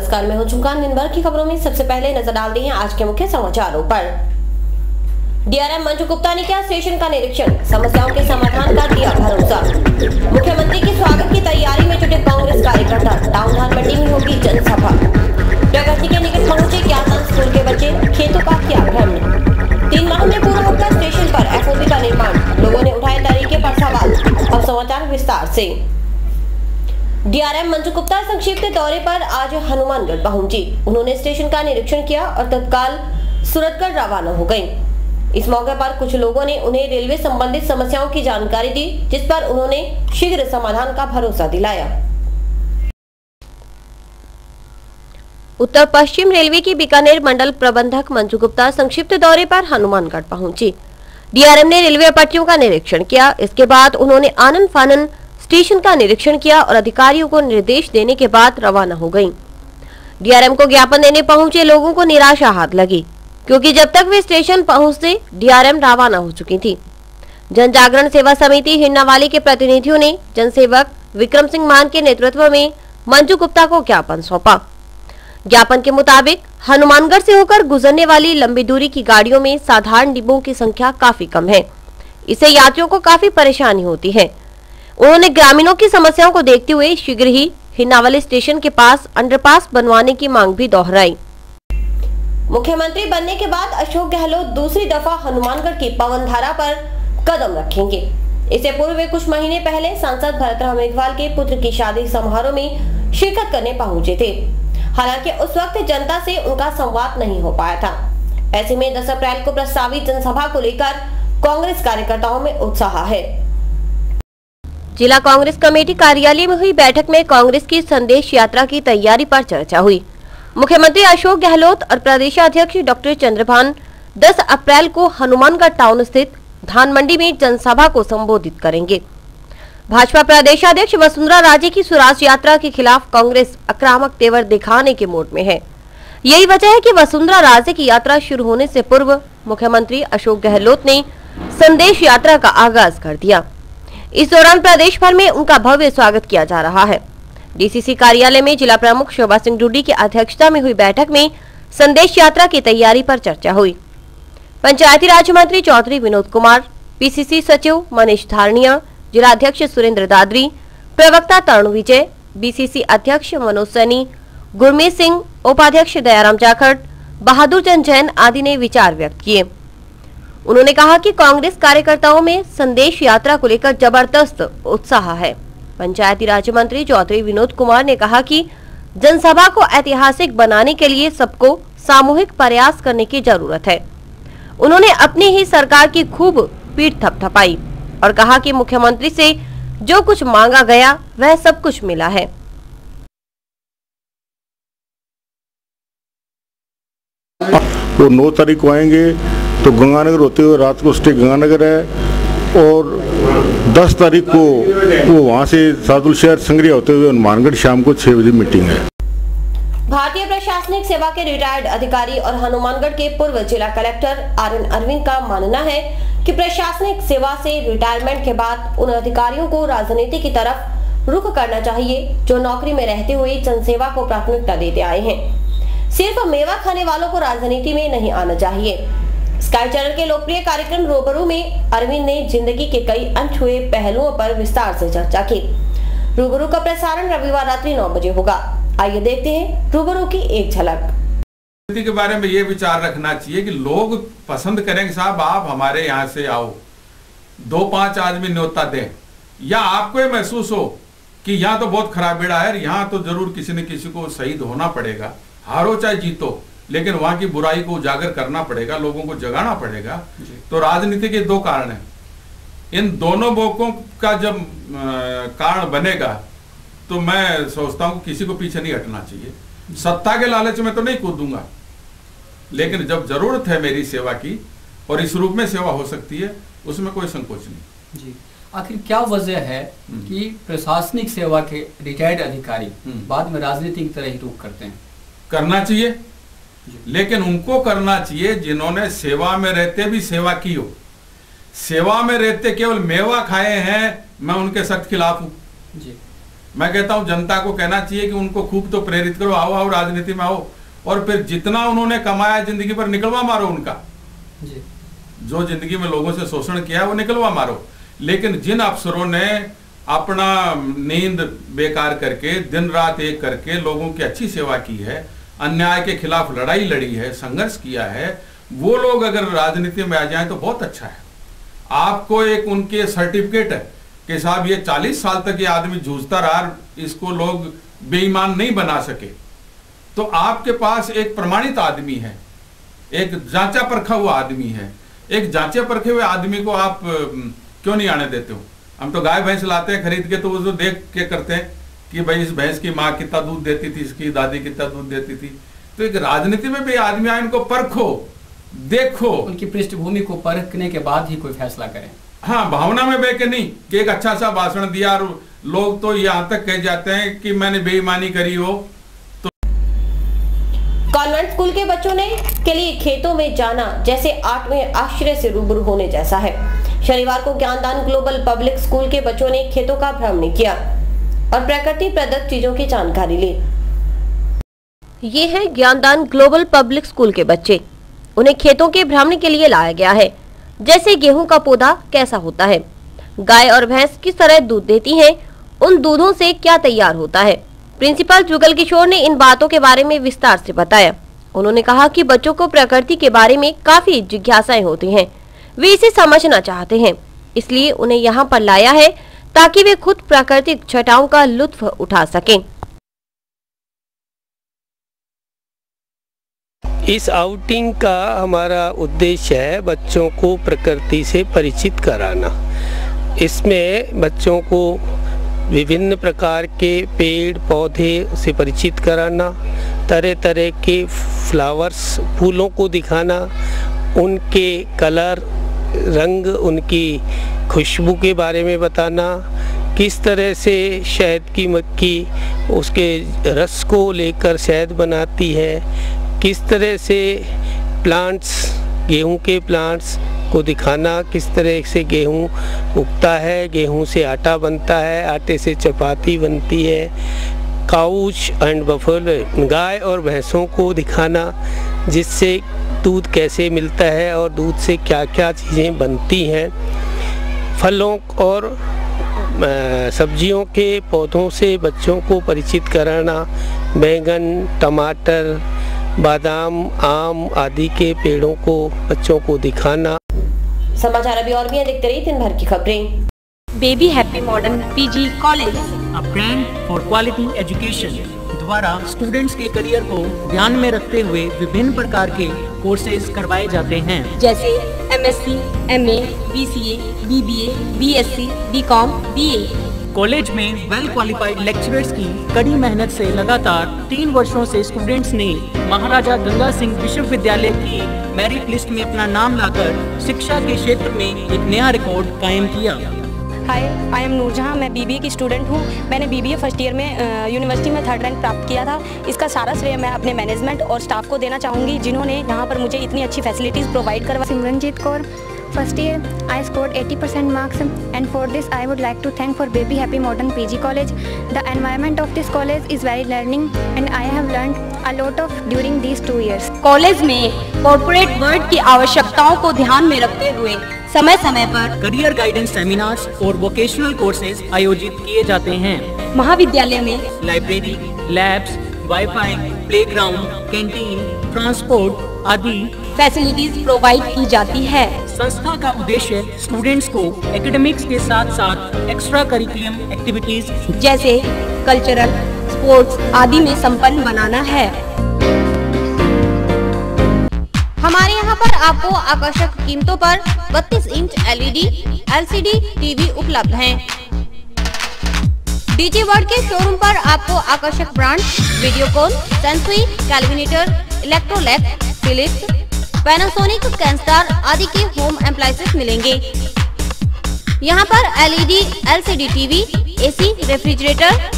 नमस्कार, मैं हूं झुमकान। दिन भर की खबरों में सबसे पहले नजर डालते हैं आज के मुख्य समाचारों पर। डीआरएम मंजू गुप्ता ने किया स्टेशन का निरीक्षण, समस्याओं के समाधान का दिया भरोसा। मुख्यमंत्री के स्वागत की तैयारी में जुटे कांग्रेस कार्यकर्ता, टाउन हॉल मंडी में होगी जनसभा। प्रगति के निकट पहुंचे ज्ञातन स्कूल के बच्चे, खेतों का किया भ्रमण। 3 माह में पूरा होगा स्टेशन पर एफओबी का निर्माण, लोगों ने उठाए तरीके पर सवाल। अब समाचार विस्तार से। डीआरएम मंजू गुप्ता संक्षिप्त दौरे पर आज हनुमानगढ़ पहुंची। उन्होंने स्टेशन का निरीक्षण किया और तत्काल सूरतगढ़ रवाना हो गयी। इस मौके पर कुछ लोगों ने उन्हें रेलवे संबंधित समस्याओं की जानकारी दी, जिस पर उन्होंने शीघ्र समाधान का भरोसा दिलाया। उत्तर पश्चिम रेलवे की बीकानेर मंडल प्रबंधक मंजू गुप्ता संक्षिप्त दौरे पर हनुमानगढ़ पहुंची। डीआरएम ने रेलवे पटरियों का निरीक्षण किया। इसके बाद उन्होंने आनन फानन स्टेशन का निरीक्षण किया और अधिकारियों को निर्देश देने के बाद रवाना हो गयी। डीआरएम को ज्ञापन देने पहुंचे लोगों को निराशा हाथ लगी, क्योंकि जब तक वे स्टेशन पहुंचते डीआरएम रवाना हो चुकी थी। जन जागरण सेवा समिति हिन्नावाली के प्रतिनिधियों ने जनसेवक विक्रम सिंह मान के नेतृत्व में मंजू गुप्ता को ज्ञापन सौंपा। ज्ञापन के मुताबिक हनुमानगढ़ से होकर गुजरने वाली लंबी दूरी की गाड़ियों में साधारण डिब्बों की संख्या काफी कम है। इससे यात्रियों को काफी परेशानी होती है। उन्होंने ग्रामीणों की समस्याओं को देखते हुए शीघ्र ही हिन्नावाली स्टेशन के पास अंडरपास बनवाने की मांग भी दोहराई। मुख्यमंत्री बनने के बाद अशोक गहलोत दूसरी दफा हनुमानगढ़ की पवनधारा पर कदम रखेंगे। इससे पूर्व वे कुछ महीने पहले सांसद भरतराम मेघवाल के पुत्र की शादी समारोह में शिरकत करने पहुंचे थे। हालांकि उस वक्त जनता से उनका संवाद नहीं हो पाया था। ऐसे में 10 अप्रैल को प्रस्तावित जनसभा को लेकर कांग्रेस कार्यकर्ताओं में उत्साह है। जिला कांग्रेस कमेटी कार्यालय में हुई बैठक में कांग्रेस की संदेश यात्रा की तैयारी पर चर्चा हुई। मुख्यमंत्री अशोक गहलोत और प्रदेशाध्यक्ष डॉक्टर चंद्रभान 10 अप्रैल को हनुमानगढ़ टाउन स्थित धान मंडी में जनसभा को संबोधित करेंगे। भाजपा प्रदेशाध्यक्ष वसुंधरा राजे की स्वराज यात्रा के खिलाफ कांग्रेस आक्रामक तेवर दिखाने के मूड में है। यही वजह है कि वसुंधरा राजे की यात्रा शुरू होने से पूर्व मुख्यमंत्री अशोक गहलोत ने संदेश यात्रा का आगाज कर दिया। इस दौरान प्रदेश भर में उनका भव्य स्वागत किया जा रहा है। डीसीसी कार्यालय में जिला प्रमुख शोभा सिंह डूडी की अध्यक्षता में हुई बैठक में संदेश यात्रा की तैयारी पर चर्चा हुई। पंचायती राज मंत्री चौधरी विनोद कुमार, पीसीसी सचिव मनीष धारणिया, जिला अध्यक्ष सुरेंद्र दादरी, प्रवक्ता तरुण विजय, बीसीसी अध्यक्ष मनोज सैनी, गुरमीत सिंह, उपाध्यक्ष दयाराम जाखड़, बहादुर चंद जैन आदि ने विचार व्यक्त किए। उन्होंने कहा कि कांग्रेस कार्यकर्ताओं में संदेश यात्रा को लेकर जबरदस्त उत्साह है। पंचायती राज मंत्री चौधरी विनोद कुमार ने कहा कि जनसभा को ऐतिहासिक बनाने के लिए सबको सामूहिक प्रयास करने की जरूरत है। उन्होंने अपनी ही सरकार की खूब पीठ थपथपाई और कहा कि मुख्यमंत्री से जो कुछ मांगा गया वह सब कुछ मिला है। वो 9 तारीख को आएंगे तो गंगानगर होते हुए रात को स्टे गंगानगर है और 10 तारीख को वो वहाँ से सादुल शहर संग्रिया होते हुए हनुमानगढ़ शाम को 6 बजे मीटिंग है। भारतीय प्रशासनिक सेवा के रिटायर्ड अधिकारी और हनुमानगढ़ के पूर्व जिला कलेक्टर आरएन अरविंद का मानना है कि प्रशासनिक सेवा से रिटायरमेंट के बाद उन अधिकारियों को राजनीति की तरफ रुख करना चाहिए जो नौकरी में रहते हुए जनसेवा को प्राथमिकता देते आए हैं। सिर्फ मेवा खाने वालों को राजनीति में नहीं आना चाहिए। स्काई चैनल के लोकप्रिय कार्यक्रम रूबरू में अरविंद ने जिंदगी के कई अनछुए पहलुओं पर विस्तार से चर्चा की। रूबरू का प्रसारण रविवार रात्रि 9 बजे होगा। आइए देखते हैं रूबरू की एक झलक। राजनीति के बारे में ये विचार रखना चाहिए कि लोग पसंद करेंगे साहब आप हमारे यहाँ से आओ, 2-5 आदमी न्योता दें, या आपको ये महसूस हो कि यहाँ तो बहुत खराब बेड़ा है, यहाँ तो जरूर किसी न किसी को शहीद होना पड़ेगा, हारो चाहे जीतो, लेकिन वहां की बुराई को उजागर करना पड़ेगा, लोगों को जगाना पड़ेगा। तो राजनीति के 2 कारण हैं। इन दोनों बोकों का जब कारण बनेगा तो मैं सोचता हूं किसी को पीछे नहीं हटना चाहिए। सत्ता के लालच में तो नहीं कूदूंगा, लेकिन जब जरूरत है मेरी सेवा की और इस रूप में सेवा हो सकती है उसमें कोई संकोच नहीं। जी, आखिर क्या वजह है कि प्रशासनिक सेवा के रिटायर्ड अधिकारी बाद में राजनीति की तरह ही रुख करते हैं? करना चाहिए, लेकिन उनको करना चाहिए जिन्होंने सेवा में रहते भी सेवा की हो। सेवा में रहते केवल मेवा खाए हैं, मैं उनके सख्त खिलाफ हूं। मैं कहता हूं जनता को कहना चाहिए कि उनको खूब तो प्रेरित करो, आओ आओ राजनीति में आओ, और फिर जितना उन्होंने कमाया जिंदगी पर निकलवा मारो उनका जी। जो जिंदगी में लोगों से शोषण किया वो निकलवा मारो। लेकिन जिन अफसरों ने अपना नींद बेकार करके दिन रात एक करके लोगों की अच्छी सेवा की है, अन्याय के खिलाफ लड़ाई लड़ी है, संघर्ष किया है, वो लोग अगर राजनीति में आ जाएं तो बहुत अच्छा है। आपको एक उनके सर्टिफिकेट है कि साहब ये 40 साल तक ये आदमी जूझता रहा, इसको लोग बेईमान नहीं बना सके, तो आपके पास एक प्रमाणित आदमी है, एक जांचा परखा हुआ आदमी है। एक जांचे परखे हुए आदमी को आप क्यों नहीं आने देते हो? हम तो गाय भैंस लाते हैं खरीद के, तो वो जो देख के करते हैं कि भाई इस भैंस की माँ कितना दूध देती थी, इसकी दादी कितना दूध देती थी। तो एक राजनीति में भी आदमी आए, इनको परखो, देखो, उनकी पृष्ठभूमि को परखने के बाद ही कोई फैसला करें। हाँ, भावना में बह के नहीं कि एक अच्छा सा भाषण दिया और लोग तो यहाँ तक कह जाते हैं कि मैंने बेईमानी करी हो। तो कॉन्वेंट स्कूल के बच्चों ने के लिए खेतों में जाना जैसे 8वें आश्चर्य से रूबरू होने जैसा है। शनिवार को ज्ञानदान ग्लोबल पब्लिक स्कूल के बच्चों ने खेतों का भ्रमण किया और प्रकृति प्रदत्त चीजों की जानकारी ली। ये है ज्ञानदान ग्लोबल पब्लिक स्कूल के बच्चे। उन्हें खेतों के भ्रमण के लिए लाया गया है, जैसे गेहूं का पौधा कैसा होता है, गाय और भैंस किस तरह दूध देती हैं, उन दूधों से क्या तैयार होता है। प्रिंसिपल जुगल किशोर ने इन बातों के बारे में विस्तार से बताया। उन्होंने कहा कि बच्चों को प्रकृति के बारे में काफी जिज्ञासाएं होती हैं, वे इसे समझना चाहते हैं, इसलिए उन्हें यहाँ पर लाया है ताकि वे खुद प्राकृतिक छटाओं का लुत्फ उठा सकें। इस आउटिंग का हमारा उद्देश्य है बच्चों को प्रकृति से परिचित कराना। इसमें बच्चों को विभिन्न प्रकार के पेड़ पौधे से परिचित कराना, तरह तरह के फ्लावर्स फूलों को दिखाना, उनके कलर रंग, उनकी खुशबू के बारे में बताना, किस तरह से शहद की मक्खी उसके रस को लेकर शहद बनाती है, किस तरह से प्लांट्स, गेहूं के प्लांट्स को दिखाना, किस तरह से गेहूं उगता है, गेहूं से आटा बनता है, आटे से चपाती बनती है, काउच एंड बफेलो गाय और भैंसों को दिखाना, जिससे दूध कैसे मिलता है और दूध से क्या क्या चीज़ें बनती हैं, फलों और सब्जियों के पौधों से बच्चों को परिचित कराना, बैंगन, टमाटर, बादाम, आम आदि के पेड़ों को बच्चों को दिखाना। समाचार अभी और भी हैं, देखते रहिए दिन भर की खबरें। Baby happy modern PG college, a brand for quality education द्वारा स्टूडेंट्स के करियर को ध्यान में रखते हुए विभिन्न प्रकार के कोर्सेज करवाए जाते हैं, जैसे MSc, MA, BCA, BBA, BSc, BCom, BA. College में वेल क्वालिफाइड लेक्चरर्स की कड़ी मेहनत से लगातार 3 वर्षों से स्टूडेंट्स ने महाराजा गंगा सिंह विश्वविद्यालय की मेरिट लिस्ट में अपना नाम लाकर शिक्षा के क्षेत्र में एक नया रिकॉर्ड कायम किया। हाय, आई एम नूरजहां, मैं बीबीए की स्टूडेंट हूं। मैंने बीबीए फर्स्ट ईयर में यूनिवर्सिटी में 3rd रैंक प्राप्त किया था। इसका सारा श्रेय मैं अपने मैनेजमेंट और स्टाफ को देना चाहूँगी, जिन्होंने यहाँ पर मुझे इतनी अच्छी फैसिलिटीज़ प्रोवाइड करवा। Simranjeet Kaur, first year I scored 80% marks, and for this I would like to thank for Baby Happy Modern PG College. The environment of this college is very learning and I have learned a lot of during these 2 years. College में corporate world की आवश्यकताओं को ध्यान में रखते हुए समय समय पर करियर गाइडेंस सेमिनार्स और वोकेशनल कोर्सेज आयोजित किए जाते हैं। महाविद्यालय में library, labs, wifi, playground, canteen, transport आदि फैसिलिटीज प्रोवाइड की जाती है। संस्था का उद्देश्य स्टूडेंट्स को एकेडमिक्स के साथ साथ एक्स्ट्रा करिकुलम एक्टिविटीज जैसे कल्चरल, स्पोर्ट्स आदि में संपन्न बनाना है। हमारे यहाँ पर आपको आकर्षक कीमतों पर 32 इंच LED, LCD टीवी उपलब्ध हैं। डीजी वर्ल्ड के शोरूम पर आपको आकर्षक brand Videocon, Sansui, Kelvinator, Electrolux, Philips, Panasonic, Kenstar आदि के होम एप्लायंसेस मिलेंगे। यहाँ पर LED, LCD TV, AC, refrigerator,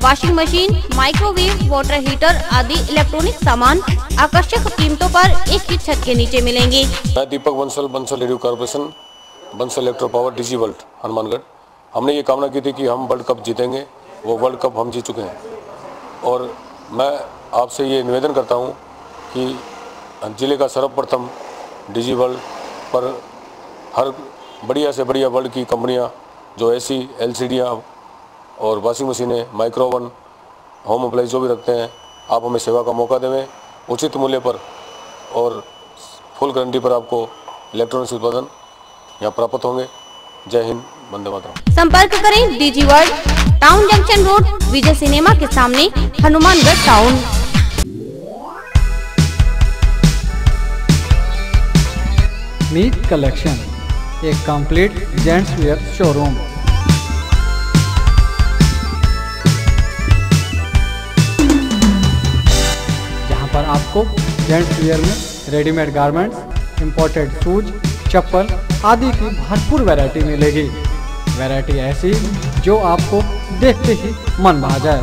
washing machine, microwave, water heater आदि इलेक्ट्रॉनिक सामान आकर्षक कीमतों पर एक ही छत के नीचे मिलेंगे। मैं Deepak Bansal radio corporation, Bansal electro power, DG world, Hanumangarh. हमने ये कामना की थी कि हम वर्ल्ड कप जीतेंगे वो वर्ल्ड कप हम जीत चुके हैं। और मैं आपसे ये निवेदन करता हूँ कि ज़िले का सर्वप्रथम डिजी वर्ल्ड पर हर बढ़िया से बढ़िया वर्ल्ड की कंपनियाँ जो एसी एलसीडियाँ और वॉशिंग मशीनें, माइक्रोवन, होम अप्लाइंस जो भी रखते हैं, आप हमें सेवा का मौका देवें उचित मूल्य पर और फुल गारंटी पर आपको इलेक्ट्रॉनिक्स उत्पादन यहाँ प्राप्त होंगे। जय हिंद, वंदे मातरम। संपर्क करें DG world, town junction road, Vijay cinema के सामने, हनुमानगढ़ टाउन। मीत कलेक्शन, एक कंप्लीट जेंट्स वेयर शोरूम। जहां पर आपको जेंट्स वेयर में readymade garments, imported shoes, chappal आदि की भरपूर वैरायटी मिलेगी। वैरायटी ऐसी जो आपको देखते ही मन भा जाए,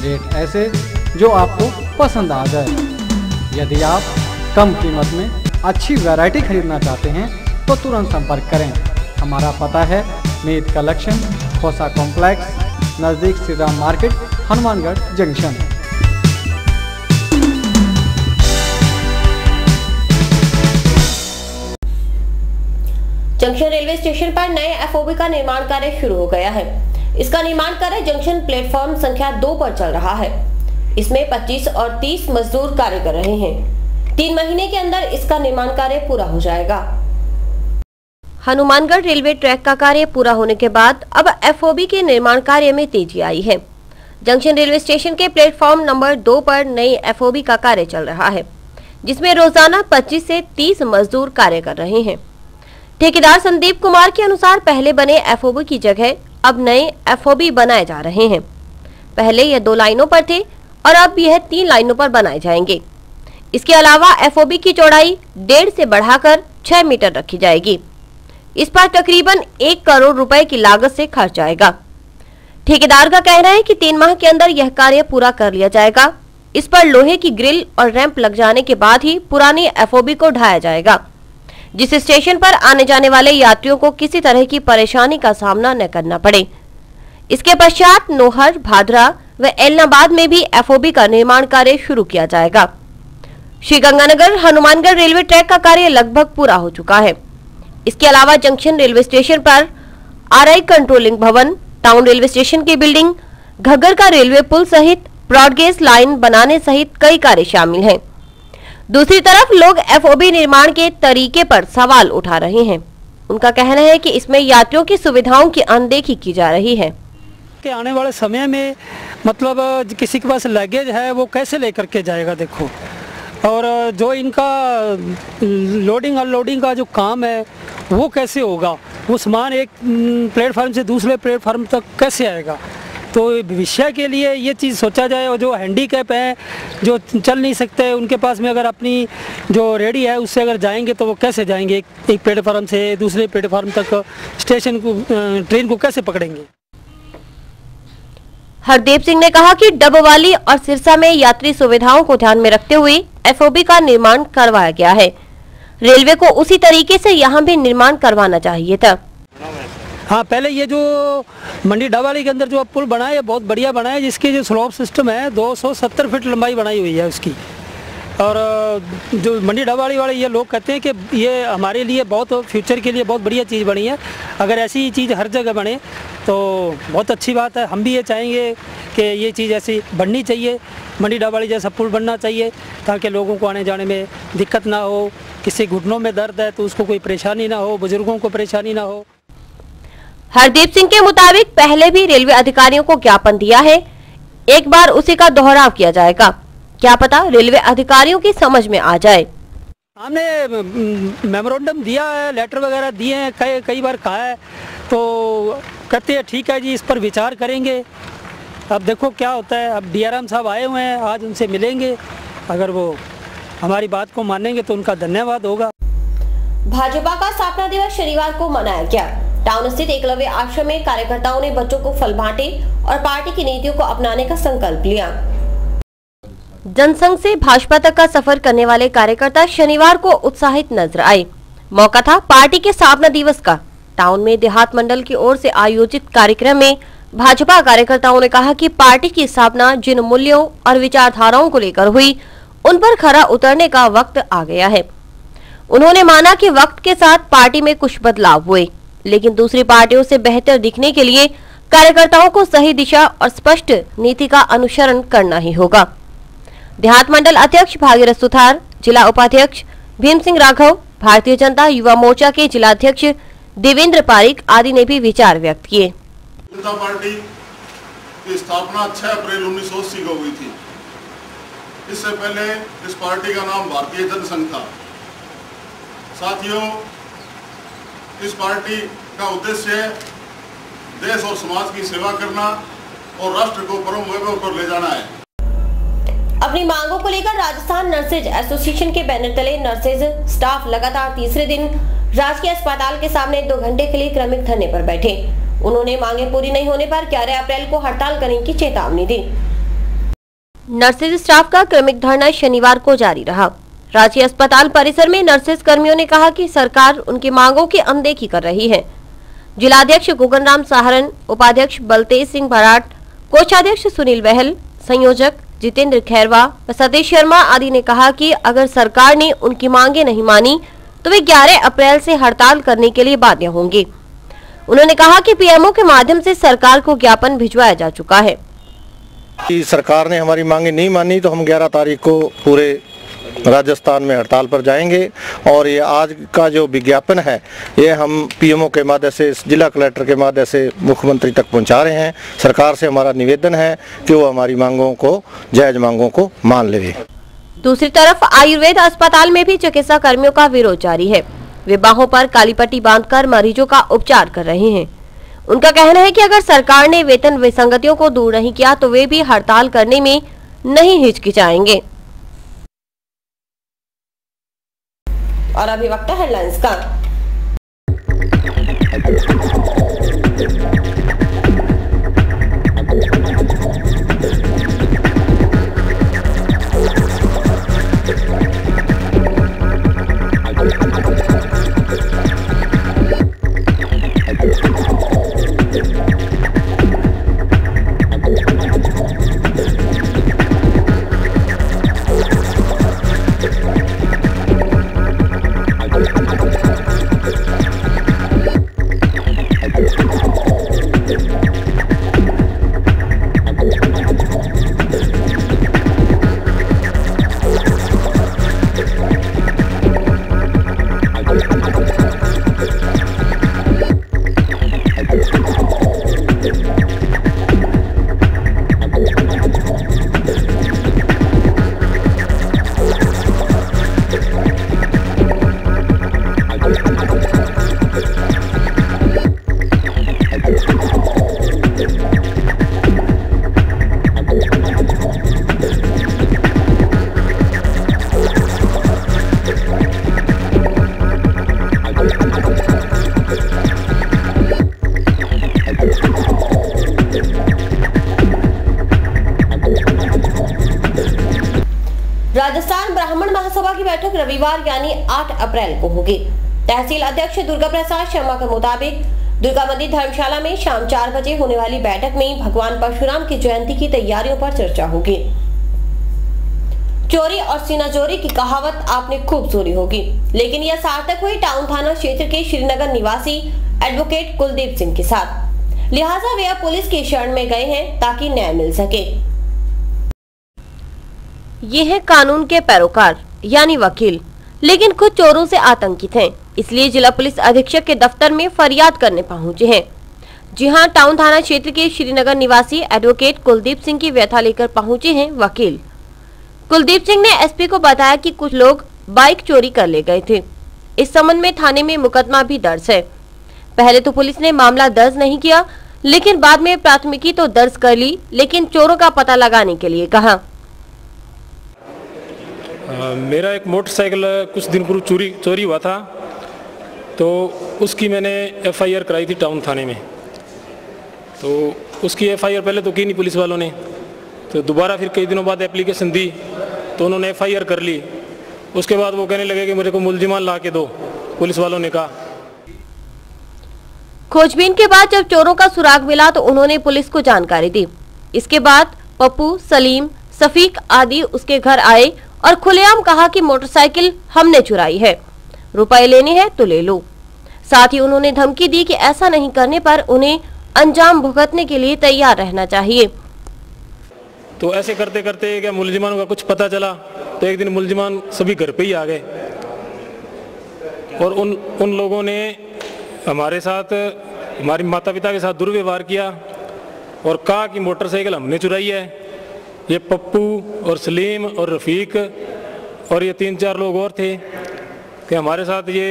रेट ऐसे जो आपको पसंद आ जाए। यदि आप कम कीमत में अच्छी वैरायटी खरीदना चाहते हैं तो तुरंत संपर्क करें। हमारा पता है मीत कलेक्शन, खोसा कॉम्प्लेक्स, नज़दीक Shri Ram market, Hanumangarh junction. Junction railway station पर नए एफओबी का निर्माण कार्य शुरू हो गया है। इसका निर्माण कार्य जंक्शन प्लेटफॉर्म संख्या 2 पर चल रहा है। इसमें 25 और 30 मजदूर कार्य कर रहे हैं। 3 महीने के अंदर इसका निर्माण कार्य पूरा हो जाएगा। हनुमानगढ़ रेलवे ट्रैक का कार्य पूरा होने के बाद अब एफओबी के निर्माण कार्य में तेजी आई है। जंक्शन रेलवे स्टेशन के प्लेटफॉर्म नंबर 2 पर नई एफओबी का कार्य चल रहा है, जिसमें रोजाना 25 से 30 मजदूर कार्य कर रहे हैं। ठेकेदार संदीप कुमार के अनुसार पहले बने एफओबी की जगह अब नए एफओबी बनाए जा रहे हैं। पहले यह 2 लाइनों पर थे और अब यह 3 लाइनों पर बनाए जाएंगे। इसके अलावा एफओबी की चौड़ाई 1.5 से बढ़ाकर 6 मीटर रखी जाएगी। इस पर तकरीबन 1 करोड़ रुपए की लागत से खर्च आएगा। ठेकेदार का कहना है कि 3 माह के अंदर यह कार्य पूरा कर लिया जाएगा। इस पर लोहे की ग्रिल और रैंप लग जाने के बाद ही पुरानी एफओबी को ढाया जाएगा, जिस स्टेशन पर आने जाने वाले यात्रियों को किसी तरह की परेशानी का सामना न करना पड़े। इसके पश्चात नोहर, भादरा व एलनाबाद में भी एफओबी का निर्माण कार्य शुरू किया जाएगा। श्रीगंगानगर हनुमानगढ़ रेलवे ट्रैक का कार्य लगभग पूरा हो चुका है। इसके अलावा जंक्शन रेलवे स्टेशन पर आरआई कंट्रोलिंग भवन, टाउन रेलवे स्टेशन की बिल्डिंग, घग्गर का रेलवे पुल सहित ब्रॉडगेज लाइन बनाने सहित कई कार्य शामिल हैं। दूसरी तरफ लोग एफओबी निर्माण के तरीके पर सवाल उठा रहे हैं। उनका कहना है कि इसमें यात्रियों की सुविधाओं की अनदेखी की जा रही है। कि आने वाले समय में मतलब किसी के पास लगेज है वो कैसे लेकर के जाएगा, देखो। और जो इनका लोडिंग अनलोडिंग का जो काम है वो कैसे होगा, वो सामान एक प्लेटफार्म से दूसरे प्लेटफार्म तक कैसे आएगा। तो भविष्य के लिए ये चीज़ सोचा जाए। और जो हैंडीकैप हैं, जो चल नहीं सकते, उनके पास में अगर अपनी जो रेडी है उससे अगर जाएंगे तो वो कैसे जाएंगे, एक प्लेटफार्म से दूसरे प्लेटफार्म तक स्टेशन को, ट्रेन को कैसे पकड़ेंगे। हरदीप सिंह ने कहा कि डबवाली और सिरसा में यात्री सुविधाओं को ध्यान में रखते हुए एफओबी का निर्माण करवाया गया है। रेलवे को उसी तरीके से यहाँ भी निर्माण करवाना चाहिए था। हाँ, पहले ये जो मंडी डबवाली के अंदर जो पुल बना है बहुत बढ़िया बना है, जिसकी जो स्लोप सिस्टम है 270 फीट लंबाई बनाई हुई है उसकी। और जो मंडी डबवाली वाले ये लोग कहते हैं कि ये हमारे लिए बहुत फ्यूचर के लिए बहुत बढ़िया चीज़ बनी है। अगर ऐसी चीज़ हर जगह बने तो बहुत अच्छी बात है। हम भी ये चाहेंगे कि ये चीज़ ऐसी बननी चाहिए, मंडी डबवाली जैसा पुल बनना चाहिए, ताकि लोगों को आने जाने में दिक्कत ना हो। किसी घुटनों में दर्द है तो उसको कोई परेशानी ना हो, बुजुर्गों को परेशानी ना हो। हरदीप सिंह के मुताबिक पहले भी रेलवे अधिकारियों को ज्ञापन दिया है, एक बार उसी का दोहराव किया जाएगा। क्या पता रेलवे अधिकारियों की समझ में आ जाए। हमने मेमोरेंडम दिया है, लेटर वगैरह दिए हैं, कई बार कहा है, तो कहते हैं ठीक है जी, इस पर विचार करेंगे। अब देखो क्या होता है। अब डीआरएम साहब आए हुए हैं, आज उनसे मिलेंगे। अगर वो हमारी बात को मानेंगे तो उनका धन्यवाद होगा। भाजपा का स्थापना दिवस शनिवार को मनाया गया। टाउन स्थित एकलव्य आश्रम में कार्यकर्ताओं ने बच्चों को फल बांटे और पार्टी की नीतियों को अपनाने का संकल्प लिया। जनसंघ से भाजपा तक का सफर करने वाले कार्यकर्ता शनिवार को उत्साहित नजर आए। मौका था पार्टी के स्थापना दिवस का। टाउन में देहात मंडल की ओर से आयोजित कार्यक्रम में भाजपा कार्यकर्ताओं ने कहा कि पार्टी की स्थापना जिन मूल्यों और विचारधाराओं को लेकर हुई, उन पर खरा उतरने का वक्त आ गया है। उन्होंने माना कि वक्त के साथ पार्टी में कुछ बदलाव हुए, लेकिन दूसरी पार्टियों से बेहतर दिखने के लिए कार्यकर्ताओं को सही दिशा और स्पष्ट नीति का अनुसरण करना ही होगा। देहात मंडल अध्यक्ष भागीरथ सुथार, जिला उपाध्यक्ष भीम सिंह राघव, भारतीय जनता युवा मोर्चा के जिला अध्यक्ष देवेंद्र पारिक आदि ने भी विचार व्यक्त किए। जनता पार्टी की स्थापना 6 अप्रैल 1980 को हुई थी। इससे पहले इस पार्टी का नाम भारतीय जनसंघ था। साथियों, इस पार्टी का उद्देश्य देश और समाज की सेवा करना और राष्ट्र को परम वैभव पर ले जाना है। अपनी मांगों को लेकर राजस्थान नर्सेज एसोसिएशन के बैनर तले नर्सेज स्टाफ लगातार तीसरे दिन राजकीय अस्पताल के सामने 2 घंटे के लिए क्रमिक धरने पर बैठे। उन्होंने मांगे पूरी नहीं होने पर 11 अप्रैल को हड़ताल करने की चेतावनी दी। नर्सेज स्टाफ का क्रमिक धरना शनिवार को जारी रहा। राजकीय अस्पताल परिसर में नर्सेज कर्मियों ने कहा कि सरकार उनकी मांगों की अनदेखी कर रही है। जिलाध्यक्ष गुगन राम सहारन, उपाध्यक्ष बलतेज सिंह भराट, कोषाध्यक्ष सुनील बहल, संयोजक जितेंद्र खैरवा व सतीश शर्मा आदि ने कहा कि अगर सरकार ने उनकी मांगे नहीं मानी तो वे 11 अप्रैल से हड़ताल करने के लिए बाध्य होंगे। उन्होंने कहा कि पीएमओ के माध्यम से सरकार को ज्ञापन भिजवाया जा चुका है। कि सरकार ने हमारी मांगे नहीं मानी तो हम 11 तारीख को पूरे राजस्थान में हड़ताल पर जाएंगे और ये आज का जो विज्ञापन है ये हम पीएमओ के माध्यम से, जिला कलेक्टर के माध्यम से मुख्यमंत्री तक पहुंचा रहे हैं। सरकार से हमारा निवेदन है कि वो हमारी मांगों को, जायज मांगों को मान ले। दूसरी तरफ आयुर्वेद अस्पताल में भी चिकित्सा कर्मियों का विरोध जारी है। वे बाहों पर काली पट्टी बांधकर मरीजों का उपचार कर रहे हैं। उनका कहना है कि अगर सरकार ने वेतन विसंगतियों को दूर नहीं किया तो वे भी हड़ताल करने में नहीं हिचकिचाएंगे। और अभी वक्त है हेडलाइंस का। राजस्थान ब्राह्मण महासभा की बैठक रविवार यानी 8 अप्रैल को होगी। तहसील अध्यक्ष दुर्गा प्रसाद शर्मा के मुताबिक दुर्गा मंदिर धर्मशाला में शाम 4 बजे होने वाली बैठक में भगवान परशुराम की जयंती की तैयारियों पर चर्चा होगी। चोरी और सीना चोरी की कहावत आपने खूब सुनी होगी, लेकिन यह सार्थक हुई टाउन थाना क्षेत्र के श्रीनगर निवासी एडवोकेट कुलदीप सिंह के साथ। लिहाजा वे अब पुलिस की शरण में गए हैं ताकि न्याय मिल सके। ये है कानून के पैरोकार यानी वकील, लेकिन खुद चोरों से आतंकित हैं, इसलिए जिला पुलिस अधीक्षक के दफ्तर में फरियाद करने पहुंचे हैं। जी हां, टाउन थाना क्षेत्र के श्रीनगर निवासी एडवोकेट कुलदीप सिंह की व्यथा लेकर पहुंचे हैं वकील। कुलदीप सिंह ने एसपी को बताया कि कुछ लोग बाइक चोरी कर ले गए थे। इस संबंध में थाने में मुकदमा भी दर्ज है। पहले तो पुलिस ने मामला दर्ज नहीं किया, लेकिन बाद में प्राथमिकी तो दर्ज कर ली, लेकिन चोरों का पता लगाने के लिए कहा। मेरा एक मोटरसाइकिल कुछ दिन पूर्व चोरी हुआ था, तो उसकी मैंने एफआईआर कराई थी टाउन थाने में। तो उसकी एफआईआर पहले तो की नहीं पुलिस वालों ने, तो दोबारा फिर कई दिनों बाद एप्लीकेशन दी तो उन्होंने एफआईआर कर ली। उसके बाद वो कहने लगे कि मेरे को मुलजिमान ला के दो, पुलिस वालों ने कहा। खोजबीन के बाद जब चोरों का सुराग मिला तो उन्होंने पुलिस को जानकारी दी। इसके बाद पप्पू, सलीम, सफीक आदि उसके घर आए और खुलेआम कहा कि मोटरसाइकिल हमने चुराई है, रुपए लेने हैं तो ले लो। साथ ही उन्होंने धमकी दी कि ऐसा नहीं करने पर उन्हें अंजाम भुगतने के लिए तैयार रहना चाहिए। तो ऐसे करते करते क्या मुलजिमानों का कुछ पता चला तो एक दिन मुलजिमान सभी घर पे ही आ गए और उन लोगों ने हमारे साथ, हमारी माता पिता के साथ दुर्व्यवहार किया और कहा कि मोटरसाइकिल हमने चुराई है। ये पप्पू और सलीम और रफ़ीक और ये 3-4 लोग और थे कि हमारे साथ ये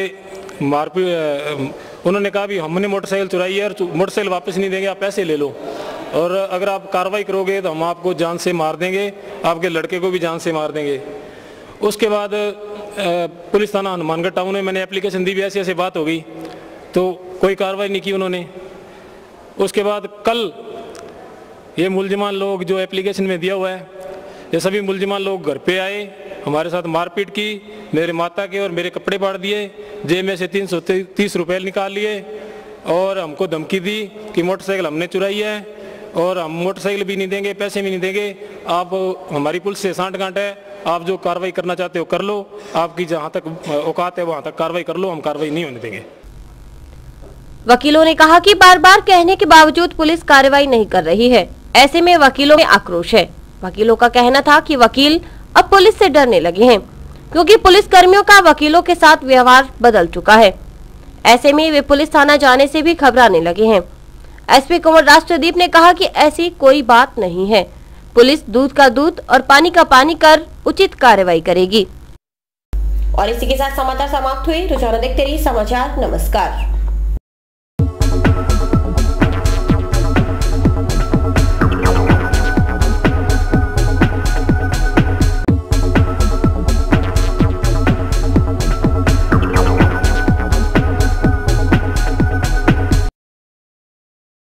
मारपीट। उन्होंने कहा भी हमने मोटरसाइकिल चुराई है और मोटरसाइकिल वापस नहीं देंगे, आप पैसे ले लो और अगर आप कार्रवाई करोगे तो हम आपको जान से मार देंगे, आपके लड़के को भी जान से मार देंगे। उसके बाद पुलिस थाना हनुमानगढ़ टाउन में मैंने एप्लीकेशन दी भी, ऐसी ऐसी बात हो गई तो कोई कार्रवाई नहीं की उन्होंने। उसके बाद कल ये मुलजिमान लोग जो एप्लीकेशन में दिया हुआ है, ये सभी मुलजिमान लोग घर पे आए, हमारे साथ मारपीट की, मेरे माता के और मेरे कपड़े फाड़ दिए, जेब में से 330 रुपये निकाल लिए और हमको धमकी दी कि मोटरसाइकिल हमने चुराई है और हम मोटरसाइकिल भी नहीं देंगे, पैसे भी नहीं देंगे, आप हमारी पुलिस से सांठ-गांठ है, आप जो कार्रवाई करना चाहते हो कर लो, आपकी जहाँ तक औकात है वहाँ तक कार्रवाई कर लो, हम कार्रवाई नहीं होने देंगे। वकीलों ने कहा कि बार बार कहने के बावजूद पुलिस कार्रवाई नहीं कर रही है, ऐसे में वकीलों में आक्रोश है। वकीलों का कहना था कि वकील अब पुलिस से डरने लगे हैं क्योंकि पुलिस कर्मियों का वकीलों के साथ व्यवहार बदल चुका है। ऐसे में वे पुलिस थाना जाने से भी घबराने लगे हैं। एसपी कुंवर राष्ट्रदीप ने कहा कि ऐसी कोई बात नहीं है, पुलिस दूध का दूध और पानी का पानी कर उचित कार्रवाई करेगी। और इसी के साथ समाचार समाप्त हुए। रोजाना देखते रहिए समाचार। नमस्कार।